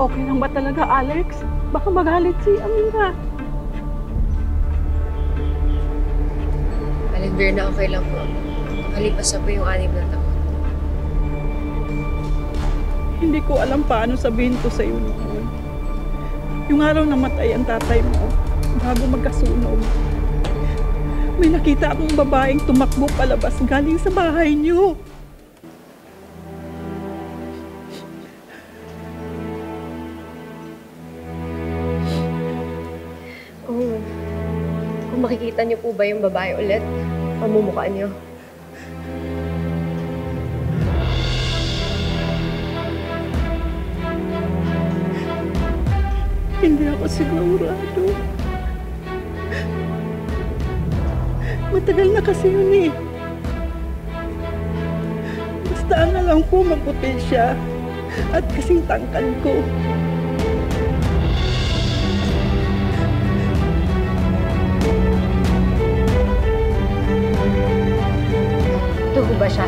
Okay lang ba talaga, Alex? Baka magalit si Amira. Aling Berna, okay lang po. Nakalipas na po yung 6 na taon. Hindi ko alam paano sabihin ko sa'yo noon. Yung araw namatay ang tatay mo, bago magkasunog, may nakita akong babaeng tumakbo palabas galing sa bahay niyo. Kung makikita niyo po ba yung babae ulit, pamumukha niyo. Hindi ako sigurado. Matagal na kasi yun eh. Basta ang alam ko, maputi siya. At kasing tangkal ko. Ito ba siya?